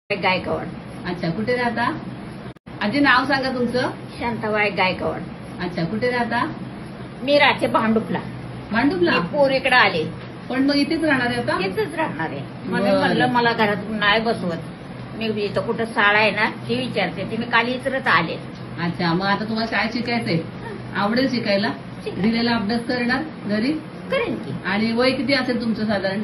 गायकवाड. अच्छा, कुठे राहता आजी? नाव सांगा तुमचं. शांताबाई गायकवाड. अच्छा, कुठे राहता? मी राहते भांडुपला. भांडुपला? पोरीकडे आले. पण मग इथेच राहणार आहे आता? इथंच राहणार आहे. बरं. म्हणलं मला घरात नाही बसवत. मी इथं कुठं शाळा आहे ना ती विचारते. ते मी काल इचरत आले. अच्छा, मग आता तुम्हाला शाळेत शिकायचंय? आवडेल शिकायला? दिलेला अभ्यास करणार घरी? करेन की. आणि वय किती असेल तुमचं साधारण?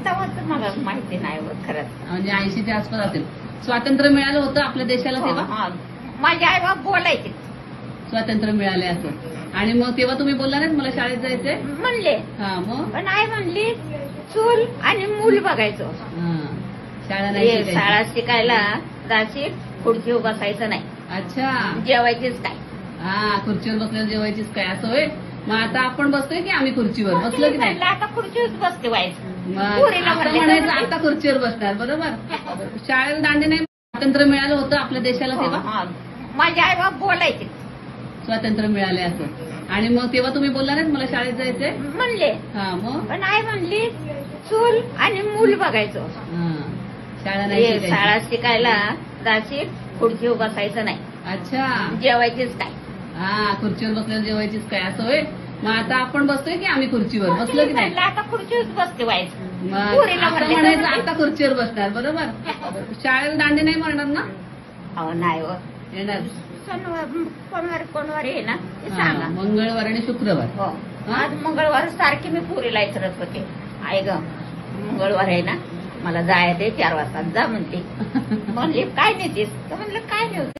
तेव्हाच मला माहिती नाही होत खरंच. म्हणजे 80 ते आसपास असेल. स्वातंत्र्य मिळालं होतं आपल्या देशाला तेव्हा? हा. माझे आई बाप बोलायचे. स्वातंत्र्य मिळाले असं. आणि मग तेव्हा तुम्ही बोलला नाही मला शाळेत जायचंय म्हणले. हा, मग पण आई म्हणली चूल आणि मूल बघायचं. शाळा नाही शिकायची. शाळा शिकायला जाशील खुर्चीवर बसायचं नाही. अच्छा, जेवायचीच काय. हा, खुर्चीवर बसल्यावर जेवायचीच काय असं होय. मग आता आपण बसतोय की आम्ही खुर्चीवर बसलो की नाही? आता खुर्चीवर बसते व्हायचं. मग आता म्हणायचं आता खुर्चीवर बसणार. बरोबर. शाळेला दांडी नाही. स्वातंत्र्य मिळालं होतं आपल्या देशाला तेव्हा? माझे आई बाप बोलायचे. स्वातंत्र्य मिळाले असं. आणि मग तेव्हा तुम्ही बोलला नाही मला शाळेत जायचंय म्हणले. हा, मग पण आई म्हणली चूल आणि मूल बघायचं. शाळा नाही शिकायची. शाळा शिकायला जाशील खुर्चीवर बसायचं नाही. अच्छा, जेवायचीच काय. हा, खुर्चीवर बसल्यावर जेवायचीच काय असं होय. मग आता आपण बसतोय की आम्ही खुर्चीवर बसलो की नाही? आता खुर्चीवर बसते व्हायचं. मग आता म्हणायचं आता खुर्चीवर बसणार. बरोबर. शाळेला दांडी नाही म्हणणार ना? नाही हो. येणार. कोणवार आहे ना ते सांगा. मंगळवार आणि शुक्रवार. हो. आज मंगळवार सारखी मी पुरीला इचरत होते. आई ग मंगळवार आहे ना मला जायचंय 4 वाजता जा म्हणते. म्हणले काय नेतेस तर म्हणलं काय नाही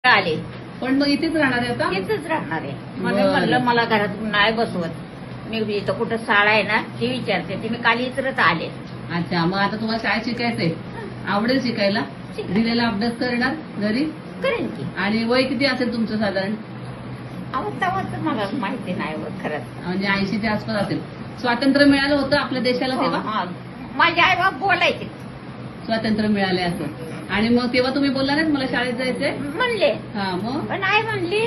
आले. पण मग इथेच राहणार आहे आता? इथंच राहणार आहे. बरं. म्हणलं मला घरात नाही बसवत. मी इथं कुठं शाळा आहे ना ती विचारते. ते मी काल इचरत आले. अच्छा, मग आता तुम्हाला शाळेत शिकायचंय? आवडेल शिकायला? दिलेला अभ्यास करणार घरी? करेन की. आणि वय किती असेल तुमचं साधारण? तेव्हाच मला माहिती नाही होत खरंच. म्हणजे 80 ते आसपास असेल. स्वातंत्र्य मिळालं होतं आपल्या देशाला तेव्हा? माझे आई बाप बोलायचे. स्वातंत्र्य मिळाले असं. आणि मग तेव्हा तुम्ही बोलला नाही मला शाळेत जायचंय म्हणले. हा, मग पण आई म्हणली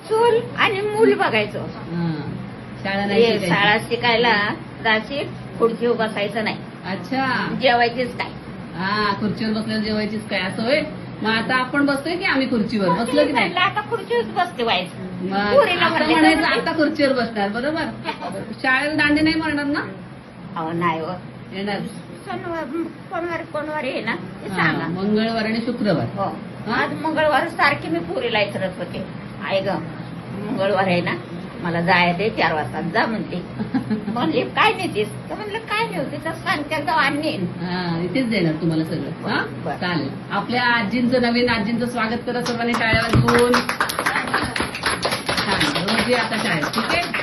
चूल आणि मूल बघायचं. शाळा नाही शिकायची. शाळा शिकायला जाशील खुर्चीवर बसायचं नाही. अच्छा, जेवायचीच काय. हा, खुर्चीवर बसल्यावर जेवायचीच काय असं होय. मग आता आपण बसतोय की आम्ही खुर्चीवर बसलो की नाही? आता खुर्चीवर बसते व्हायचं. मग आता म्हणायचं आता खुर्चीवर बसणार. बरोबर. शाळेला दांडी नाही म्हणणार ना? नाही हो. येणार. कोणवार आहे ना ते सांगा. मंगळवार आणि शुक्रवार. हो. आज मंगळवार सारखी मी पुरीला इचरत होते. आई ग मंगळवार आहे ना मला जायचंय 4 वाजता जा म्हणते. म्हणले काय नेतेस तर म्हणलं काय नाही होते तर सांगते आणेन. इथेच देणार तुम्हाला सगळं. हा, बरं. चालेल. आपल्या आजींचं नवीन आजींचं स्वागत करा सर्वांनी टाळ्या वाजवून. छान. रोज ये आता शाळेत. ठीक आहे.